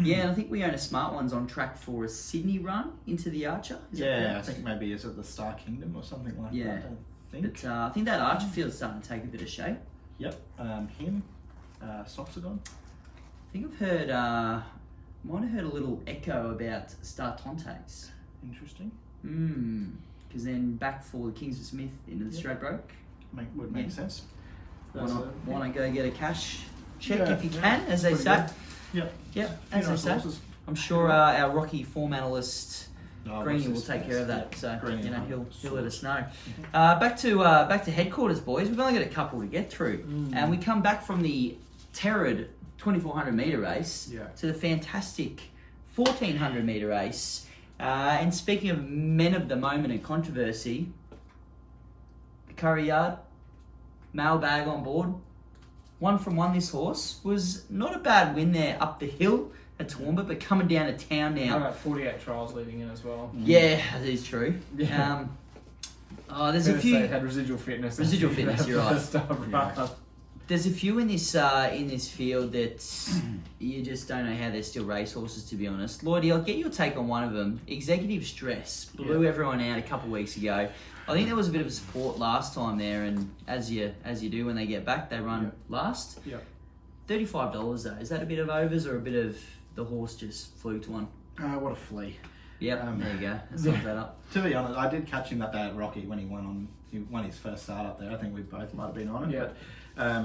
Yeah, and I think We Own a Smart One's on track for a Sydney run into the Archer. Is that Yeah, I correct? think maybe is it the Star Kingdom or something like Yeah. that, I think. But I think that Archer field's starting to take a bit of shape. Yep. Him, Soxagon. I think I've heard, might have heard a little echo about Star Tontes. Interesting. Because then back for the Kings of Smith into the Stradbroke. Would make Yeah. sense. Want to go get a cash check Yeah, if you yeah, can, as they pretty say. good. Yep. Yep, Few as they nice say. horses. I'm sure our Rocky form analyst No, Greeny will what's take this? care of that. Yeah, So Greeny, he'll let us know. Back to headquarters, boys. We've only got a couple to get through, and we come back from the terrored 2400 meter race to the fantastic 1400 meter race. And speaking of men of the moment and controversy, the Curry Yard mailbag on board. 1 from 1 this horse was not a bad win there up the hill at Toowoomba, but coming down to town How now. about 48 trials leading in as well? Yeah, that is true. Yeah. There's a few. Had residual fitness. Residual fitness, you're right. First up, Yeah. There's a few in this field that you just don't know how they're still racehorses, to be honest. Lloydie, I'll get your take on one of them. Executive Stress blew everyone out a couple of weeks ago. I think there was a bit of support last time there, and as you do when they get back, they run last. Yep. $35 though. Is that a bit of overs or a bit of the horse just fluked one? What a flea. Yep, there you go. Let's sum that up. To be honest, I did catch him that day at Rocky when he won his first start up there. I think we both might have been on it. Yeah. But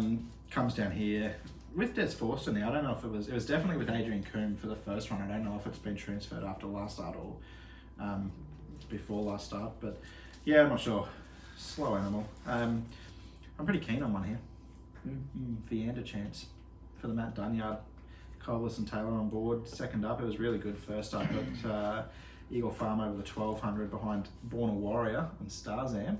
comes down here with Des Forster now. I don't know if it was definitely with Adrian Coombe for the first run. I don't know if it's been transferred after last start or before last start. But yeah, I'm not sure. Slow animal. I'm pretty keen on one here. Viander chance for the Matt Dunyard. Colas and Taylor on board. Second up, it was really good first up, but Eagle Farm over the 1200 behind Born a Warrior and Starzam.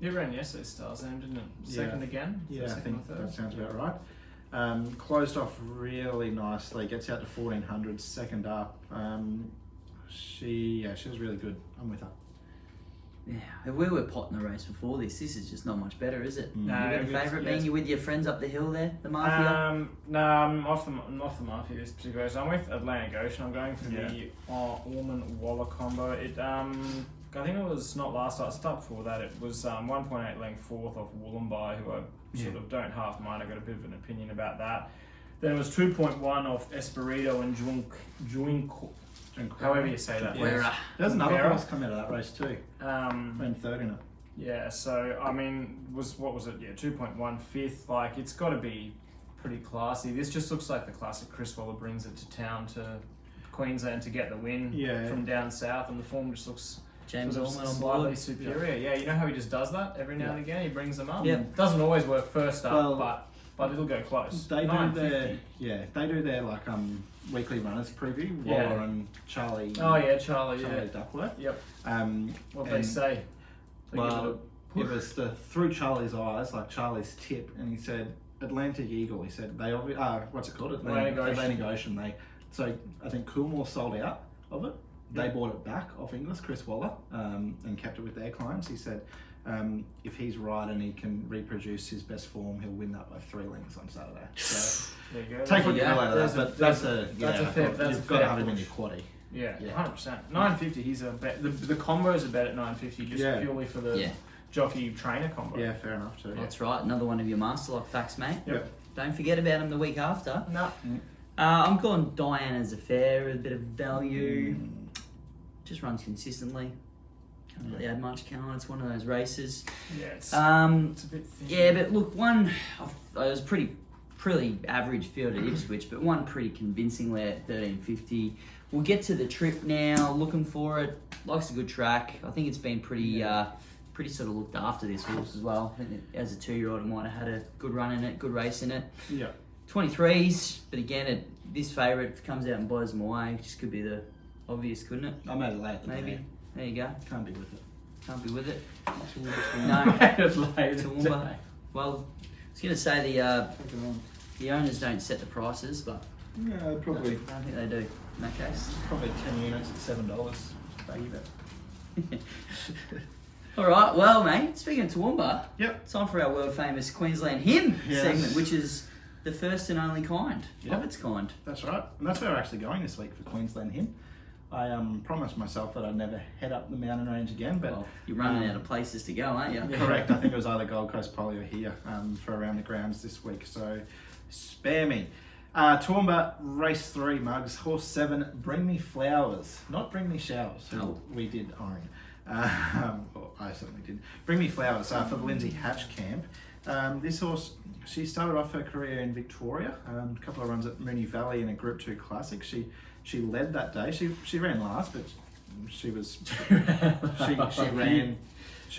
You ran yesterday's Starzam, didn't it? Second again? Yeah, I Second think or third? that sounds about right. Closed off really nicely. Gets out to 1400. Second up. She was really good. I'm with her. Yeah, if we were potting the race before this is just not much better, is it? No, you got a it's- favourite yeah, being you with your friends up the hill there, the Mafia? No, I'm off the Mafia this particular race. I'm with Atlantic Ocean. I'm going for the Ormond Waller combo. I think it was not last start. Start before that. It was 1.8 length fourth off Wollumbai, who I sort of don't half mind. I got a bit of an opinion about that. Then it was 2.1 off Esperito and Juink. However you say that. Where, There's another Vera. horse come out of that race too. Ran third in it. Yeah, so I mean, what was it? Yeah, 2.1 fifth. Like, it's got to be pretty classy. This just looks like the classic Chris Waller brings it to town to Queensland to get the win Yeah. from down south, and the form just looks James sort of Allman on slightly board. superior. Yeah, you know how he just does that every now and again. He brings them up. Yeah. Doesn't always work first up, Well, but it'll go close. They do 950. their like weekly runners preview. Yeah. Waller and Charlie. Oh yeah, Charlie. Charlie Yeah. Duckworth. Yep. And What they say. They give Well, it a it was through Charlie's eyes, like Charlie's tip, and he said Atlantic Eagle. He said they what's it called? Atlantic Ocean. Atlantic Ocean. So I think Coolmore sold out of it. They bought it back off Inglis, Chris Waller, and kept it with their clients. He said if he's right and he can reproduce his best form, he'll win that by 3 lengths on Saturday. So There you go. take what you Yeah. will out of that. But that's a that's you've a got to fair have him in push. your quaddie. Yeah, Yeah. 100%. 950. He's a bet. The combos are bet at 950 just Yeah. purely for the Yeah. jockey trainer combo. Yeah, fair enough too. That's right. Another one of your master lock facts, mate. Yep. Don't forget about him the week after. No. I'm going Diana's Affair, a bit of value. Just runs consistently. Can't really add much, can I? It's one of those races. Yeah, it's a bit thin. Yeah, but look, one, I was pretty average field at Ipswich, but one pretty convincingly at 13.50. We'll get to the trip now, looking for it. Likes a good track. I think it's been pretty sort of looked after, this horse as well. I think that as a 2-year-old, it might have had a good run in it, good race in it. Yeah. 23s, but again, this favourite comes out and blows them away. Just could be the obvious, couldn't it? I made it late. Maybe. There you go. Can't be with it. Can't be with it. No. No. Later Toowoomba. Well, I was going to say the owners don't set the prices, but Yeah, I don't think they do in that case. probably 10 units at $7. Baggy bet. All right, well, mate, speaking of Toowoomba, Yep. time for our world famous Queensland hymn Yes. segment, which is the first and only kind Yep. of its kind. That's right. And that's where we're actually going this week for Queensland Hymn. I promised myself that I'd never head up the mountain range again, but Well, you're running out of places to go, aren't you? correct. I think it was either Gold Coast Poly or here for around the grounds this week. So spare me. Toowoomba race 3 mugs. Horse 7. Bring me flowers, not bring me showers. Who Oh. we did own. Well, I certainly did. Bring me flowers for the Lindsay Hatch camp. This horse, she started off her career in Victoria. A couple of runs at Moonee Valley in a Group 2 Classic. She led that day. She ran last, but she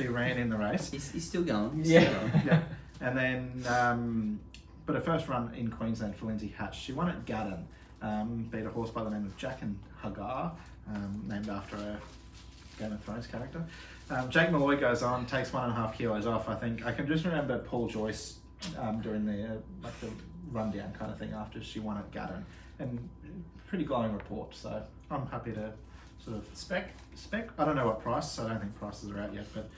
ran in the race. He's still going. He's Yeah. still going. Yeah. And then, but her first run in Queensland for Lindsay Hatch, she won at Garden. Beat a horse by the name of Jack and Hagar, named after a Game of Thrones character. Jake Malloy goes on, takes 1.5 kilos off. I think I can just remember Paul Joyce during the rundown kind of thing after she won at Garden, and pretty glowing report. So I'm happy to sort of Spec. I don't know what price. I don't think prices are out yet, but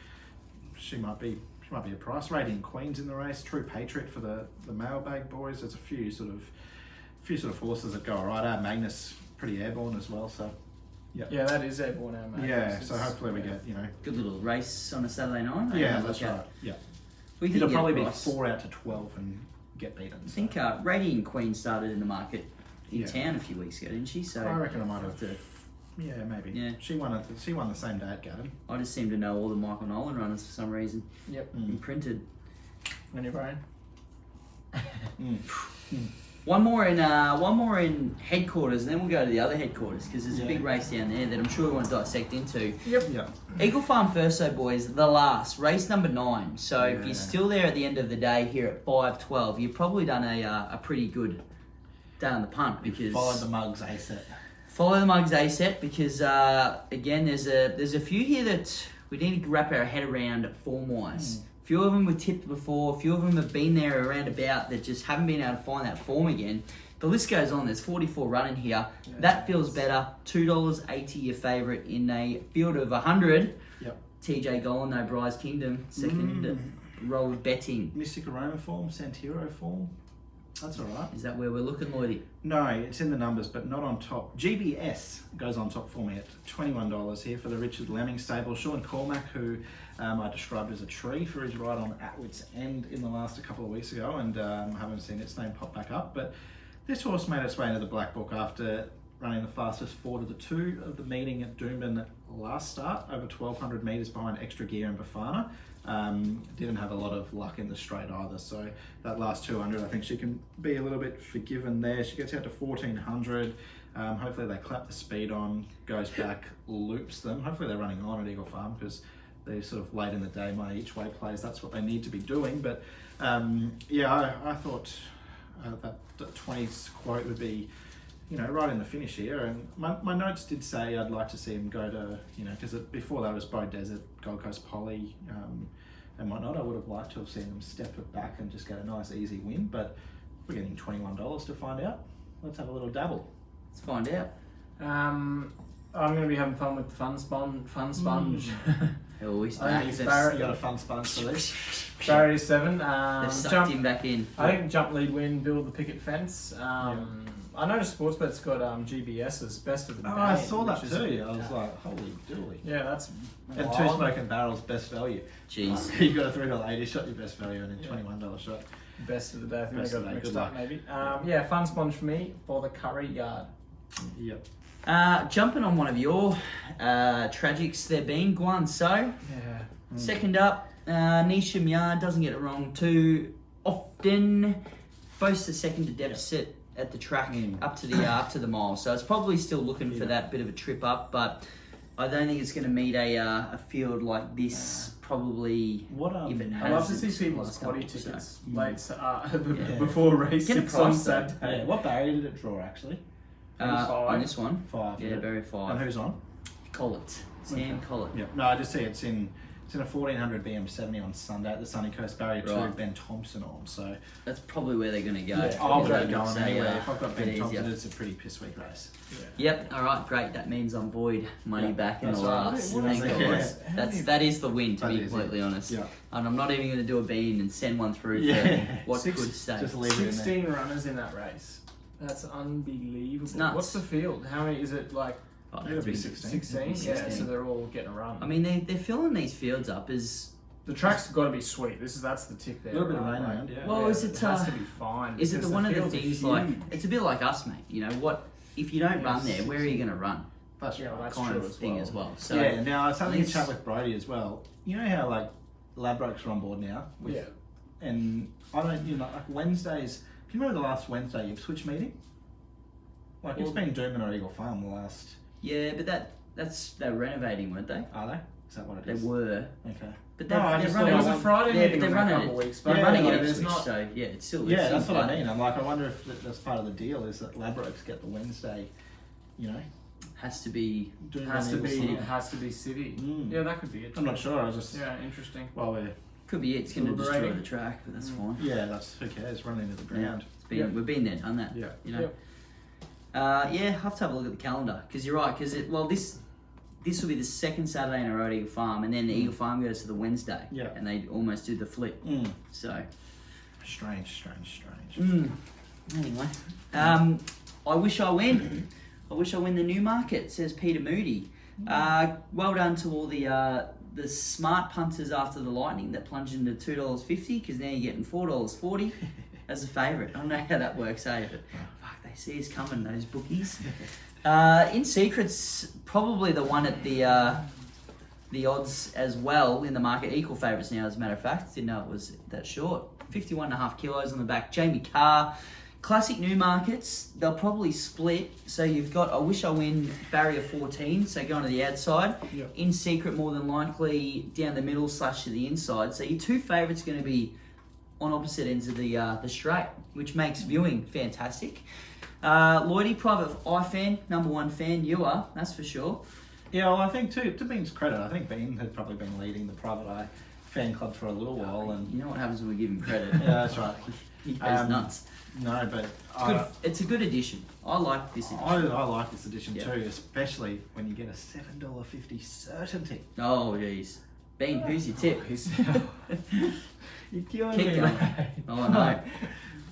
she might be a price. Radiant Queen's in the race. True Patriot for the mailbag boys. There's a few sort of horses that go alright. Magnus pretty airborne as well. So Yeah, that is airborne now, mate. yeah. So hopefully we get Good little race on a Saturday night. Yeah, that's right. Yeah, We can it'll get a probably be price. 4 out to 12 and get beaten. I think Radiant Queen started in the market in Yeah. town a few weeks ago, didn't she? So I reckon I might have to. Yeah, maybe. Yeah. She won the same day at Garden. I just seem to know all the Michael Nolan runners for some reason. Yep. Imprinted. On your brain. One more in headquarters, and then we'll go to the other headquarters because there's a Yeah. big race down there that I'm sure we want to dissect into. Yep. Yeah. Eagle Farm First, boys, the last race number 9. So if Yeah. you're still there at the end of the day here at 5:12, you've probably done a pretty good day on the punt because Follow the mugs ASAP. follow the mugs ASAP because again there's a few here that we need to wrap our head around form wise. A few of them were tipped before, a few of them have been there around about that just haven't been able to find that form again. The list goes on, there's 44 running here. Yeah. That feels better. $2.80 your favourite in a field of 100. Yep. TJ Golan, no Bryce Kingdom, second roll of betting. Mystic Aroma form, Santiro form. That's all right. Is that where we're looking, Lloydie? No, it's in the numbers, but not on top. GBS goes on top for me at $21 here for the Richard Lemming stable. Sean Cormack, who I described as a tree for his ride on Atwit's End in the last a couple of weeks ago, and haven't seen its name pop back up. But this horse made its way into the Black Book after running the fastest 4 to the 2 of the meeting at Doomben last start, over 1,200 metres behind Extra Gear and Bafana. Didn't have a lot of luck in the straight either. So that last 200, I think she can be a little bit forgiven there. She gets out to 1400. Hopefully they clap the speed on, goes back, loops them. Hopefully they're running on at Eagle Farm because they're sort of late in the day, my each way plays. That's what they need to be doing. But yeah, I thought that 20's quote would be, you know, right in the finish here. And my notes did say I'd like to see him go to, you know, because before that was Bow Desert, Gold Coast Poly, and whatnot. I would have liked to have seen him step it back and just get a nice easy win. But we're getting $21 to find out. Let's have a little dabble. Let's find out. I'm going to be having fun with the fun sponge. Always I back. think it's You Barrett. got a fun sponge for this. Barry 7. They've sucked him back in. I think jump, lead, win, build the picket fence. I noticed Sportsbet's got GBS's best of the Oh, day. I saw that which too. is- I was like, holy dooly. Yeah, that's And wild. two smoking barrels, best value. Jeez. You got a $3.80 shot, your best value, and then $21 shot. Best of the day. I think Best I of got the it day. mixed Good up luck. maybe. Yeah, fun sponge for me for the curry yard. Yep. Jumping on one of your tragics there being Guan So. Yeah. Second up, Nisham Yard doesn't get it wrong too often. Boasts a second to deficit at the track up to the mile, so it's probably still looking for that bit of a trip up. But I don't think it's going to meet a field like this. Probably What if it I love to has see people's last squatty couple, so. tickets late Yeah. before race Get a 6 on price, though. Saturday. Yeah. What barrier did it draw actually? On this one, 5. yeah, very And 5. who's on? Collett, Sam Collett. Yeah. No, I just see it's in a 1400 BM70 on Sunday at the Sunny Coast Barrier 2. Right. Ben Thompson on. So That's probably where they're going to go. Yeah, I'll Because be they going say, anyway. If I've got bit Ben Thompson, easier. it's a pretty piss weak race. Yep. All right. Great. That means I'm void money Yeah, back in the that's right. last. What Thank is God. that? That is the win. To That be is it. completely honest. Yeah. And I'm not even going to do a bean and send one through Yeah. for what Six- could stay. Just leave it in there. 16 runners in that race. That's unbelievable. It's nuts. What's the field? How many is it? Like Oh, It'll that's be big. 16. 16? Yeah, 16. so they're all getting a run. I mean, they're filling these fields up as. the track's got to be sweet. That's the tick there. A little bit of right? rain Like, around, yeah. Well, is it? It has to be fine. Is it because one of the fields are things like huge. it's a bit like us, mate? You know what? If you don't Yeah, run there, where are you going to run? That's Yeah, right. well, that's Kind true of as thing well. as well. So Yeah, now I was having a it's- chat with Brody as well. You know how like Ladbrokes are on board now? With, Yeah. And I don't, you know, like Wednesdays. Do you remember the last Wednesday Ipswich meeting? Like it's been Doomben or Eagle Farm the last. yeah, but they're renovating, weren't they? Are they? Is that what it They is? were, Okay. but No, I they're just running. There was thought a Friday Yeah, meeting but in they're a running couple it. of weeks They're back. running Like, it there's Ipswich, not- so yeah, it's still. Yeah, it's that's still what I fun. mean. I'm like, I wonder if that's part of the deal is that Ladbrokes get the Wednesday, you know. Has to be. Doomben Has to Eagle be. Farm. It has to be city. Mm. Yeah, that could be it. I'm not sure. I was just Yeah, interesting. well, we're Could be it's going to destroy Deliberating. the track, but that's fine. yeah, that's who cares? Running into the Yeah, ground. it's been, Yeah. we've been there, done that. Yeah. You know. Yep. Yeah, have to have a look at the calendar because you're right. Because this will be the second Saturday in a row at Eagle Farm, and then the Eagle Farm goes to the Wednesday. Yeah. And they almost do the flip. Mm. So. Strange. Anyway, I wish I win. I wish I win the Newmarket, says Peter Moody. Well done to all the smart punters after the Lightning that plunged into $2.50 because now you're getting $4.40 as a favourite. I don't know how that works, but fuck, they see us coming, those bookies. In Secret's probably the one at the odds as well in the market. Equal favourites now, as a matter of fact. Didn't know it was that short. 51.5 kilos on the back. Jamie Carr. Classic Newmarkets, they'll probably split. So you've got I Wish I Win barrier 14, so going to the outside. Yep. In Secret, more than likely down the middle / to the inside. So your two favourites are going to be on opposite ends of the straight, which makes viewing fantastic. Lloydie, Private Eye fan, number one fan, you are, that's for sure. Yeah, well, I think to Bean's credit, I think Bean had probably been leading the Private Eye fan club for a little while, and You know what happens when we give him credit? yeah, that's right. He goes nuts. No, but It's a good addition. I like this edition. I like this edition Yeah. too, especially when you get a $7.50 certainty. Oh, jeez. Bean, who's your tip? You're killing Keep me, going. mate. Oh, no.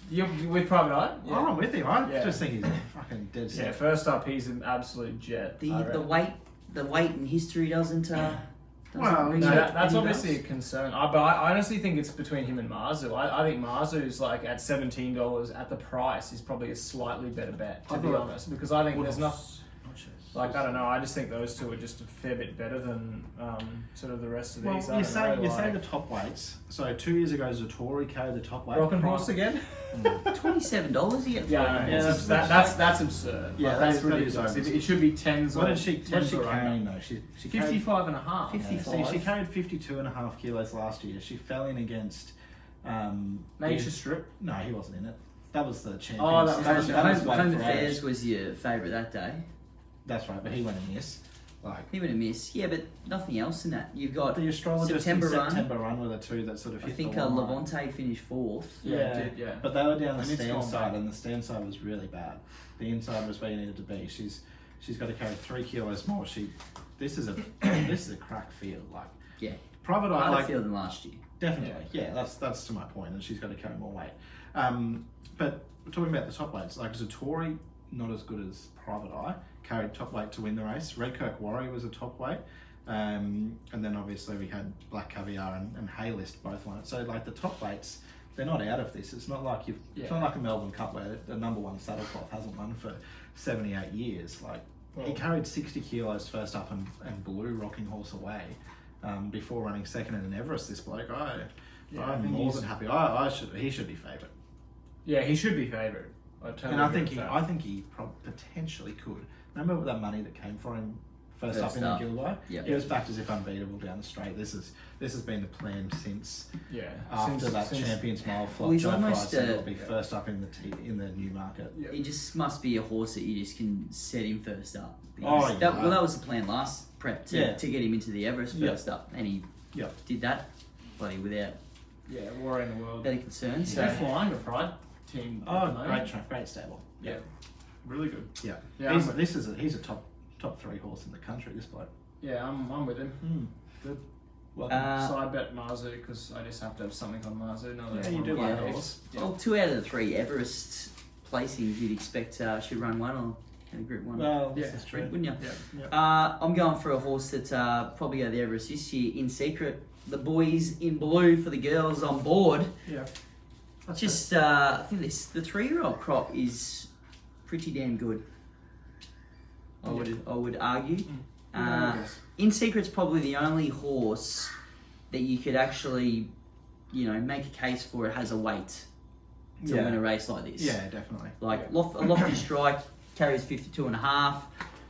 You're with Private Eye? Oh, I'm with him. I Yeah. just think he's a fucking dead Yeah, set. first up, he's an absolute jet. I The reckon. weight in history doesn't Well, ring No, out that's any obviously a bells. concern. But I honestly think it's between him and Marzu. I think Marzu's like at $17 at the price is probably a slightly better bet, to I be thought- honest, because I think there's not. Like, I don't know. I just think those two are just a fair bit better than sort of the rest of Well, these. you say the top weights. So 2 years ago, Zatori carried the top weight. Rockin' Horse again? $27 you get for Yeah, it. that's absurd. Yeah, Like, that that's is- that is ridiculous. over. It should be tens. What or did she tens or carry under. though? She carried 55 and a half. 55. She carried 52.5 kilos last year. She fell in against. Nature Strip. No, he wasn't in it. That was the champion. Oh, that was Home Affairs was your favourite that day. That's right, but he went and missed. Like He went a miss. Yeah, but nothing else in that. You've got the astrologist September in run. September run were the two that sort of I hit think the line. Levante finished 4th. Yeah. But they were down the And it's stand gone side, back. and the stand side was really bad. The inside was where you needed to be. She's got to carry 3 kilos more. This is a crack field. Like Yeah. private eye, Harder like field than last year. definitely, yeah. That's to my point, and she's got to carry more weight. But talking about the top weights, like Zatori, not as good as Private Eye, carried top weight to win the race. Redkirk Warrior was a top weight. And then obviously we had Black Caviar and Haylist both won it. So like the top weights, they're not out of this. It's not like it's not like a Melbourne Cup where the number one saddlecloth hasn't won for 78 years. Like he carried 60 kilos first up and blew Rocking Horse away before running second in an Everest. This bloke, I I'm think more than happy. He should be favourite. Yeah, he should be favourite. I totally And I agree think with that. I think he potentially could. Remember that money that came for him first up in the Gilby? Yep. He was backed as if unbeatable down the straight. This has been the plan since Since that Champions Mile flop. Well, he's Joe almost, Price said he'll be first up in the Newmarket. Yeah. He just must be a horse that you just can set him first up. Oh, Because yeah. that was the plan last prep to get him into the Everest Yeah. first up, and he Yeah. did that bloody without War in the World. any concern. So They're flying the Pride team. at the Oh, moment. great track, great stable. Yeah, really good. Yeah, Yeah, he's a top 3 horse in the country. This bloke. Yeah, I'm with him. Good. Well, Side bet Marzu because I just have to have something on Marzu. No, Yeah, you do like the horse. Well, 2 out of the 3 Everest placings you'd expect should run 1 or in a Group 1. well, Yeah. this is true. Wouldn't you? Yeah. I'm going for a horse that probably go the Everest this year. In Secret, the boys in blue for the girls on board. Yeah. Just I think the 3-year-old crop is pretty damn good. I would argue. In Secret's probably the only horse that you could actually, make a case for it has a weight to win a race like this. Yeah, definitely. Like a Lofty Strike carries 52.5.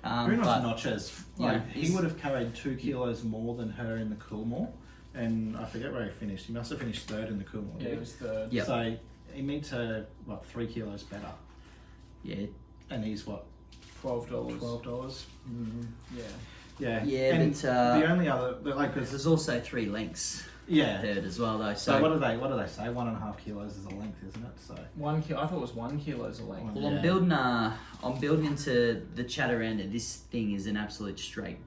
Bruno's but notches. yeah, Like he would have carried 2 kilos more than her in the Coolmore, and I forget where he finished. He must have finished 3rd in the Coolmore. Yeah, it was the. Yep. So he meets her 3 kilos better, yeah, and he's what $12. $12. Yeah. Yeah. but And the only other there's also 3 lengths yeah. third as well though. So what do they say? 1.5 kilos is a length, isn't it? So 1 kilo. I thought it was 1 kilo's a length. Well, I'm building into the chat around it. This thing is an absolute straight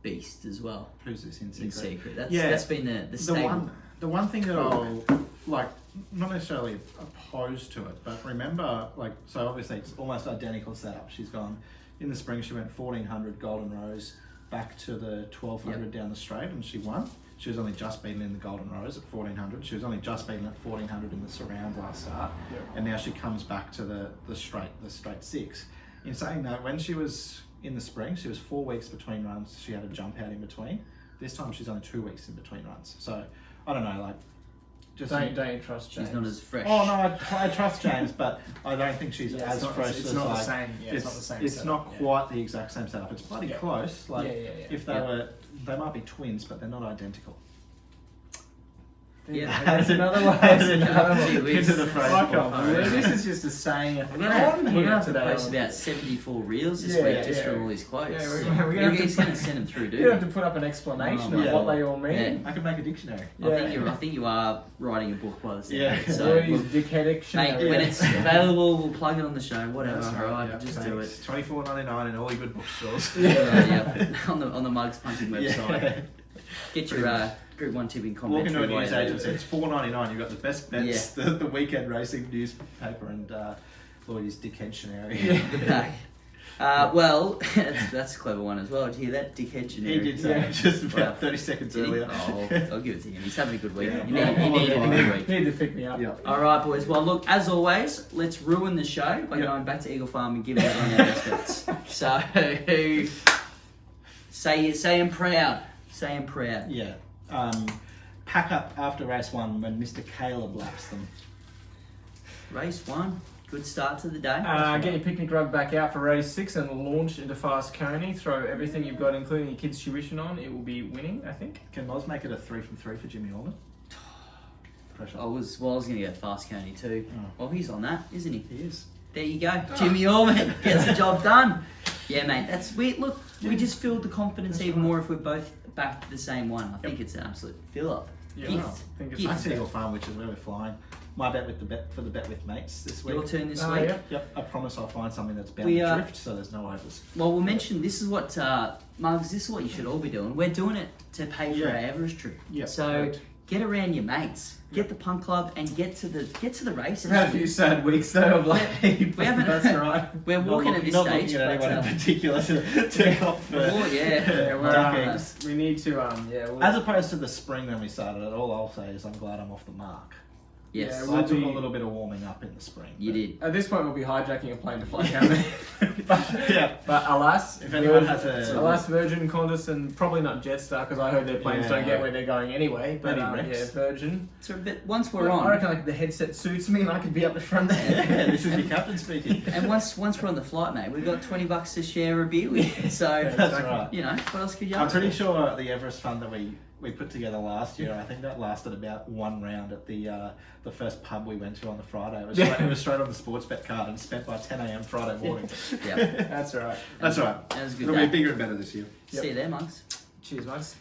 beast as well. who's this in In secret? Secret, Yeah. that's been the stable. The one thing that I'll not necessarily opposed to it, but remember, so obviously it's almost identical setup. She's gone in the spring. She went 1400 Golden Rose back to the 1200 down the straight, and she won. She was only just beaten in the Golden Rose at 1400. She was only just beaten at 1400 in the Surround last start, and now she comes back to the straight 6. In saying that, when she was in the spring, she was 4 weeks between runs. She had a jump out in between. This time she's only 2 weeks in between runs. So I don't know, just Don't you trust James? She's not as fresh. Oh no, I trust James, but I don't think she's Yeah, as it's not- fresh it's as not the same. Yeah, it's not the same It's setup, not yeah. quite the exact same setup. It's bloody Yeah. close. Like Yeah. if they might be twins, but they're not identical. Yeah, There's another way. That's There's another Gee way. whiz. Into the phrase. I can't believe it. This is just a saying. We're gonna have to today. post about 74 reels this Yeah, week just yeah. for all these quotes. Yeah, we're gonna have He's to going to send them through, dude. You have to put up an explanation Oh, of yeah. what they all mean. I could make a dictionary. I think you are writing a book by the sound Yeah. of it. So, Louis' dickhead mate, dictionary. when it's available, we'll plug it on the show. Whatever, That's all right, yeah. just do it. $24.99 in all your good bookstores. Yeah, on the Mugs Punching website. Yeah. Get your Group 1 tipping Walk into commentary. a news while you- agency, it's $4.99. You've got the best bets, the weekend racing newspaper, and Lloyd's Dictionary. The back. Well, that's a clever one as well. Did you hear that, dickhead He generic? did say it just about Well, 30 seconds Did he? earlier. Oh, I'll give it to him. He's having a good week. Yeah. You need a good week. Need to pick me up. Yeah. All right, boys. Well, look, as always, let's ruin the show by going back to Eagle Farm and giving everyone our best bets. So, say I'm proud. Say I'm proud. Yeah. Pack up after race 1 when Mr. Caleb laps them. Race 1. Good start to the day. Get your picnic rug back out for race 6 and launch into Fast Coney. Throw everything you've got, including your kids' tuition on. It will be winning, I think. Can Moz make it a 3 from 3 for Jimmy Orman? Pressure. I was going to go Fast Coney too. Oh. Well, he's on that, isn't he? He is. There you go. Jimmy Orman gets the job done. Yeah, mate. We just feel the confidence even more if we're both back to the same one. I think it's an absolute fill-up. Yeah, Gift. well, I think it's Gift. That's Eagle Farm, which is where we're flying. My bet with the bet with mates this week. Your turn this Oh, week. yeah. Yep, I promise I'll find something that's bound We, to drift, so there's no overs. Well, we'll mention this is what, Mugs, this is what you should all be doing. We're doing it to pay for our Everest trip. Yeah, So correct. get around your mates, get the punk club, and get to the races. We've had a few sad weeks though of like. We haven't. That's right. We're walking at this not stage. looking at but, anyone in particular to cop for. Oh, yeah. Yeah, we're, duckings. we need to we'll, As opposed to the spring when we started it, all I'll say is I'm glad I'm off the mark. Yes, Yeah, I We'll took be- a little bit of warming up in the spring. you but- did. at this point we'll be hijacking a plane to fly down there. Yeah. But alas, If anyone has a- alas, Virgin, Qantas, and probably not Jetstar because I heard their planes Yeah. don't get where they're going anyway. But Maybe Rex. yeah, Virgin. So, but once we're I on, reckon like the headset suits me and I could be up the front there. Yeah, this is your captain speaking. and once we're on the flight, mate, we've got $20 to share a beer with. So, That's right. you know, what else could you I'm ask pretty for? sure the Everest fund that we put together last year, I think that lasted about one round at the first pub we went to on the Friday. It was straight on the sports bet card and spent by 10 a.m. Friday morning. Yeah, That's all right. That's all right. that was a good It'll be day. bigger and better this year. See you there, Mugs. Cheers, mates.